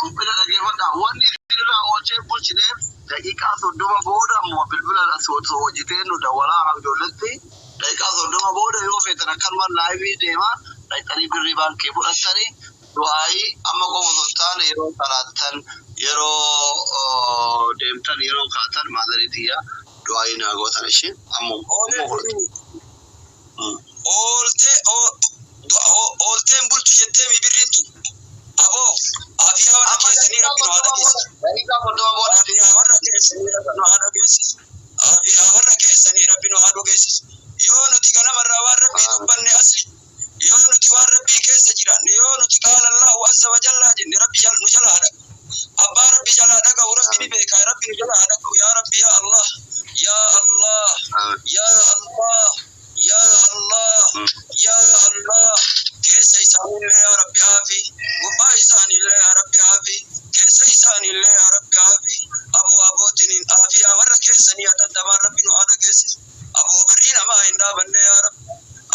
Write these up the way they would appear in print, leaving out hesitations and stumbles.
بلا دقيقة واني سيرا أوشي بوشني دقيقة صدوما بودا مو بالبلا صوت وجتين ودولا عم دولتي دقيقة صدوما بودا يوفي تنكر من لايفي ديما دقيقة بالريبان كيبو أسري دعائي أما قوم سلطان يرو ثلاثة يرو ديمتن يرو خاطر مادريتيا دعائي ناقوتن إشي أمو أولتين بولت يتمي برينتو أبو أبيها ورا كيسني ربي نهادا كيس أبيها ورا كيسني ربي نهادا كيس يونو تكنا مرة وربي دبنا أصلي يونو توار ربي كيس جرا يونو تقال الله عز وجل جن ربي جل نجل هذا أبا ربي جل هذا وربي نبيك ربي نجل هذا يا ربي يا الله يا الله يا الله يا الله يا الله كيس إنسان الله يا ربي عافي وما إنسان الله يا ربي عافي كيس إنسان الله يا ربي عافي أبو تنين عافية ورا كيس نيا تدبر ربي نهادا كيس أبو برينا ما عندنا بني يا رب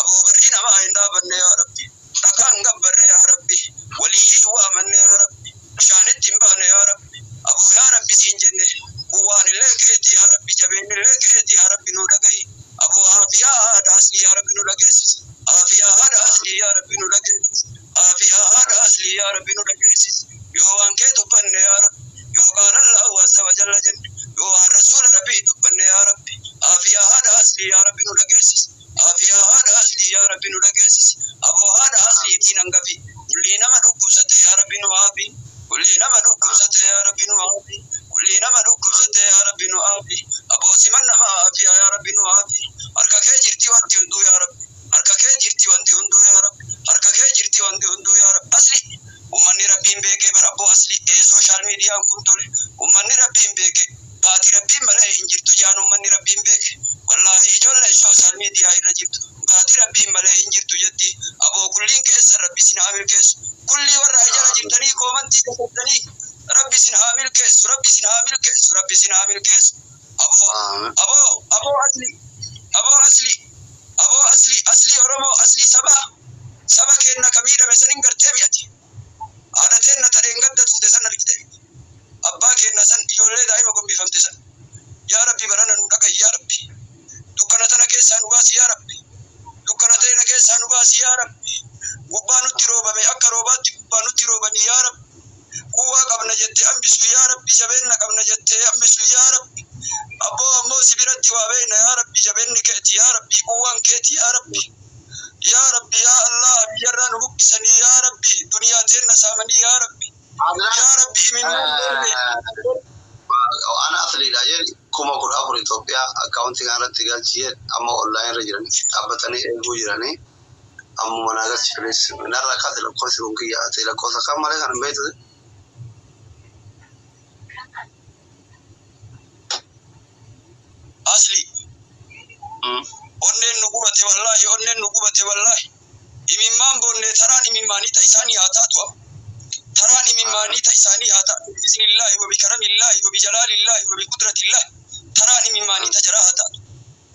أبو برينا ما عندنا بني يا ربي تكان قبر يا ربي ولي هو من يا ربي شان التنبان يا ربي أبو يا ربي سينجنة قوان لك يا ربي جبين لك يا ربي نودكي أبو عافية هذا أصلي يا ربي نودكيس عافية هذا أصلي يا ربي نودكيس عافية هذا أصلي يا ربي نودكيس يو أنك تبن يا رب يو قال الله عز وجل جل يو الرسول ربي تبن يا ربي عافية هذا أصلي يا ربي نودكيس عافية هذا أصلي يا ربي نودكيس أبو هذا أصلي تينانغفي كلنا ما نكوسة يا ربي نوافي كلنا ما نكوسة يا ربي نوافي كلنا ما نكوسة يا ربي نوافي أبو سمنا ما عافية يا ربي نوافي أركا كيجرتي وانتي هندو يا رب أركا كيجرتي وانتي هندو يا رب أركا كيجرتي وانتي هندو يا رب أصلي ومن ربين بيك بربو أصلي سوشيال ميديا كنتول ومن ربين بيك باتي ربين ملا إنجرتو جانو من ربين بيك والله جل سوشيال ميديا إرجعت باتي ربين ملا إنجرتو جدي أبو كلين كيس ربي سنعمل كيس كل ورا جل جبتني كومنتي جبتني ربي سنعمل كيس ربي سنعمل كيس ربي سنعمل كيس أبو أصلي أورمو أصلي سبا كنا كميرة مسنين قرتبياتي عادتنا ترين قد تودسنا رجدي أبا كنا سن يولد دائما كم بفهم تسن يا ربي برنا نودك يا ربي دكنا تنا كيسان واس يا ربي دكنا تنا كيسان واس يا ربي وبانو تروبا مي أكروبات وبانو تروبا يا رب قوة قبل جت أمبسو يا ربي جبنا قبل جت أمبسو يا ربي أبو أمو سبيرتي وابينا يا ربي جبني كأتي يا ربي قوان كأتي يا ربي يا ربي يا الله بجران بكسني يا ربي دنيا تنا سامني يا ربي يا ربي من أنا أصلي لاجل كم أقول أقول إثيوبيا أكاونتي أنا تقال شيء أما أونلاين رجعني أبتني إيجوراني أما مناقش فلوس نرى كذا الكوسي ممكن يأتي الكوسا كم مالك أنا بيت أصلي أنن نقوبة والله إمام بون تران إماماني تيساني هاتاتوا تران إماماني تيساني هاتا بإذن الله وبكرم الله وبجلال الله وبقدرة الله تران إماماني تجرى هاتا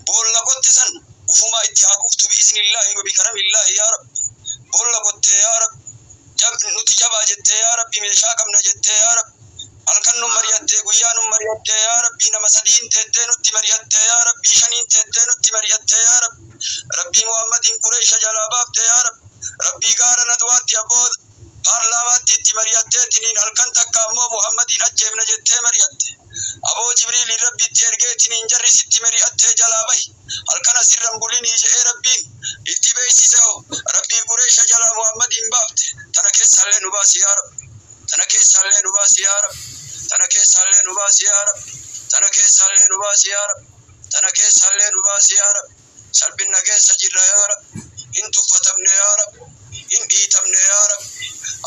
بول لقد تسن وفما اتحاقفت بإذن الله وبكرم الله يا رب بول لقد يا رب نتجابا جت يا رب ميشاكم نجت يا رب الكن مريت غيان مريت يا ربي نمسدين تدنت مريت يا ربي شنين تدنت مريت يا رب ربي محمد قريش جلابات يا رب ربي قال ندوات يا بود قارلوات مريت تنين الكن تكامو محمد اجب نجت مريت ابو جبريل ربي ترجت تنين جرست مريت جلابي الكن سر بولين يا ربي اتبي سيسو ربي قريش جلا محمد بابت تركت سله نباس يا رب تنكيس سله نباس يا رب تنكيس سله نباس يا رب تنكيس سله نباس يا رب تنكيس سله نباس يا رب سلب النكيس سجل يا رب إن تفتمنا يا رب إن إيتمنا يا رب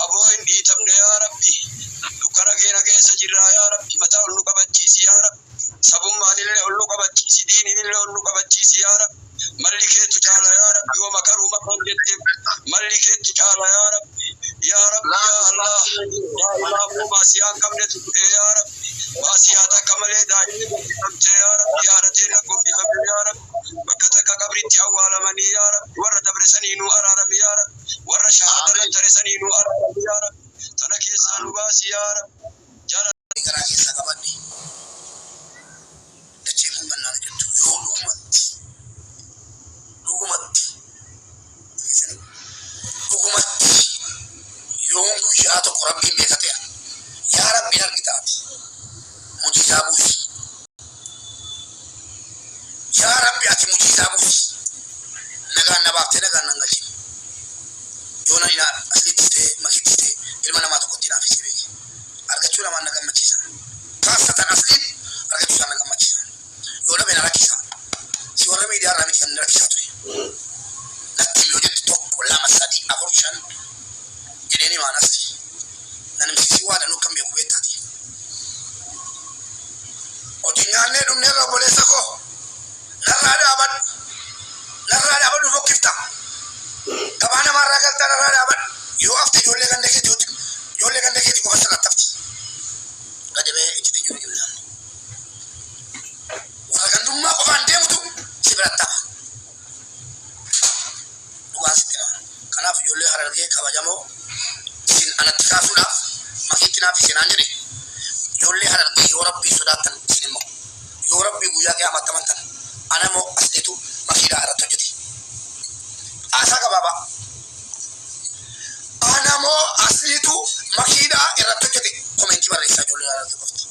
أبو إن إيتمنا يا ربي دكانك نكيس سجل يا رب متى أولوك بتشيس يا رب سبوم ما نيل أولوك بتشيس دين نيل أولوك بتشيس يا رب ملك تجعل يا رب يوم كروم كنجت ملك تجعل يا رب يا رب يا الله يا الله باسيان كملت يا رب باسياتا كملت دائم يا رب يا رجينا كم بفضل يا رب بكتك قبرتي أول من يا رب ورد برسنين وأرارم يا رب ورد شهادة ترسنين وأرارم يا رب تنكيس سنوا baasi yaa Rabbi. Jala gara keessa qabadde dachee kun gannaan jettu yoo dhugumatti yoo guyyaa tokko Rabbiin beekate yaa Rabbi argitaati mujiizaa buusi yaa Rabbi ati mujiizaa buusi nagaan na baaftee nagaan nan galchine yoo na ina aslitti makitti ilma namaa tokkotti naafisee beeke argachuu namaan na gammachiisa taasisatan asliin argachuu isaan na gammachiisa yoo na beena rakkisa si warra miidiyaa irraa miti kan na rakkisaa ture natti yoo jettu tokko lama sadii afur shan jedhanii maanas namni waa danuu kan beeku beektaati hojii nyaannee dhumnee irra boleessa koo narraa dhaabadhu fokkifta gabaa namaarraa galtaa narraa dhaabadhu yoo afte ijoollee ganda keetii qofa sirratti hafti gadi ba'ee itti jiru ibsaan warra gandummaa qofaan deemtu si biratti hafa dhugaan sitti nama kanaaf ijoollee Harargee kabajamoo isin anatti kaasuudhaaf makiitti naaf isinaan jedhe ijoollee Harargee yoo Rabbii sodaattan isin immoo yoo Rabbii guyyaa qiyaamatti amantan ana moo asliitu makiidhaa irratti hojjete aasaa gabaabaa ana moo asliitu makiidhaa irratti hojjete komentii barreessaa ijoollee Harargee qofti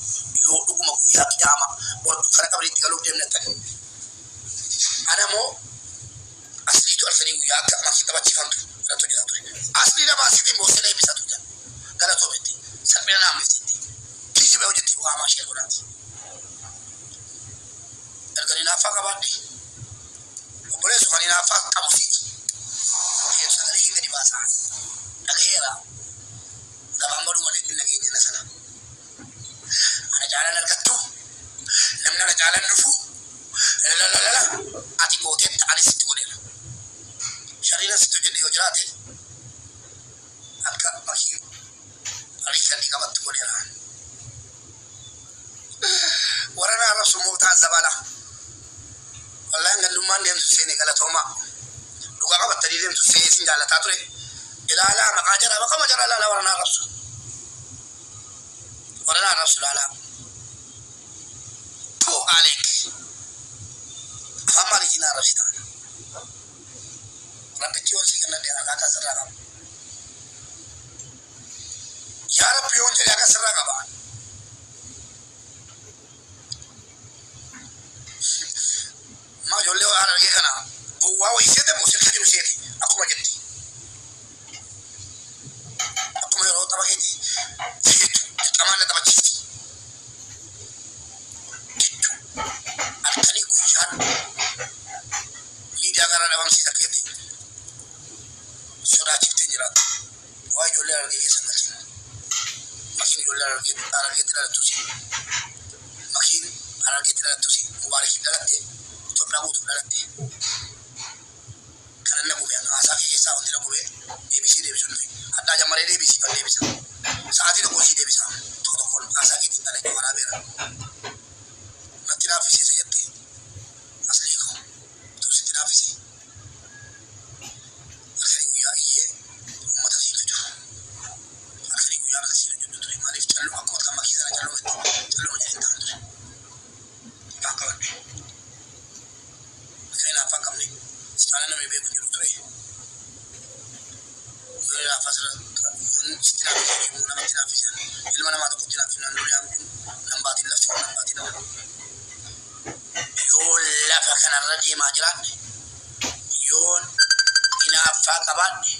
yoo dhuguma guyyaa qiyaama warra kana qabriitti galuuf deemnettani ana moo asliitu alfanii guyyaa akka makii taphachiifamtu irratti hojjetaa ture asli nama asitiin boosee eebbisatu jira galatoometti salphina naamniftetti kiisibee hojjetti waamaa ishee godhaati erganii naaffaa qabaadde obboleessu kan naaffaa qabusiiti sagalee hin gadi baasaa dhagaheera gabaan baduu malee hin nageenya na sana ana jaalan argattu namni ana jaalan dhufu lalalala ati gooteetta ani sitti godheera shariina sitti hojjedhe yoo jiraate akka bakii alikalli qabattu godheera warana arrabsu mootaa zabala wallahi ngallummaan deemtu seene galatoomaa dhugaa qabattanii deemtu isin jaalataa ture ilaalaa maqaa jara bakama jara ilaalaa warana arrabsu ilaalaa to aleek afaan maaliitiin arrabsitan rabbichi yoon si kenna akka sirraa qaba yaa Rabbi yoon jedhe akka sirraa qaba maa ijoollee Harargee kana bu'aa wayisee deemu sirka jiru seeti akkuma jetti akkuma yeroo tapha keetii fiigettu dirqamaan na taphachiifti jechuun halkanii guyyaan miidiyaa garaa dhabamsiisa keetti sodaachiftee jiraatu waa ijoollee Harargee keessan galchina makiin ijoollee Harargeetti dhalattuusi makiin Harargeetti dhalattuusi mubaarakiif dhalattee Itoophiyaa guutuuf dhalattee kanan na gubee haasaa kee keessaa wanti na gubee deebisii deebisuu dhufe addaa jammaree deebisii kan deebisa sa'aatii tokko sii deebisa tokko tokkoon haasaa keetiin dhalee waraabaa beera natti naaffisiisa jette aslii koo utuu sitti naaffisi halkanii guyyaa iyyee uummata siin fidu halkanii guyyaa akkasii hojjetu ture maaliif calluu akkuma kan makii sana calluu jedheen ta'an ture afaan qabadhe makina afaan qabne istaana namni beeku jiru ture yoo afaan sana yoon sitti naaffisi immoo namatti naaffisan ilma namaa tokkotti naaffisnaan duriyaan kun nambaatiin lafti kun nambaatiin nama yoo lafa kanarra deemaa jiraanne yoon inaaffaa qabaadhe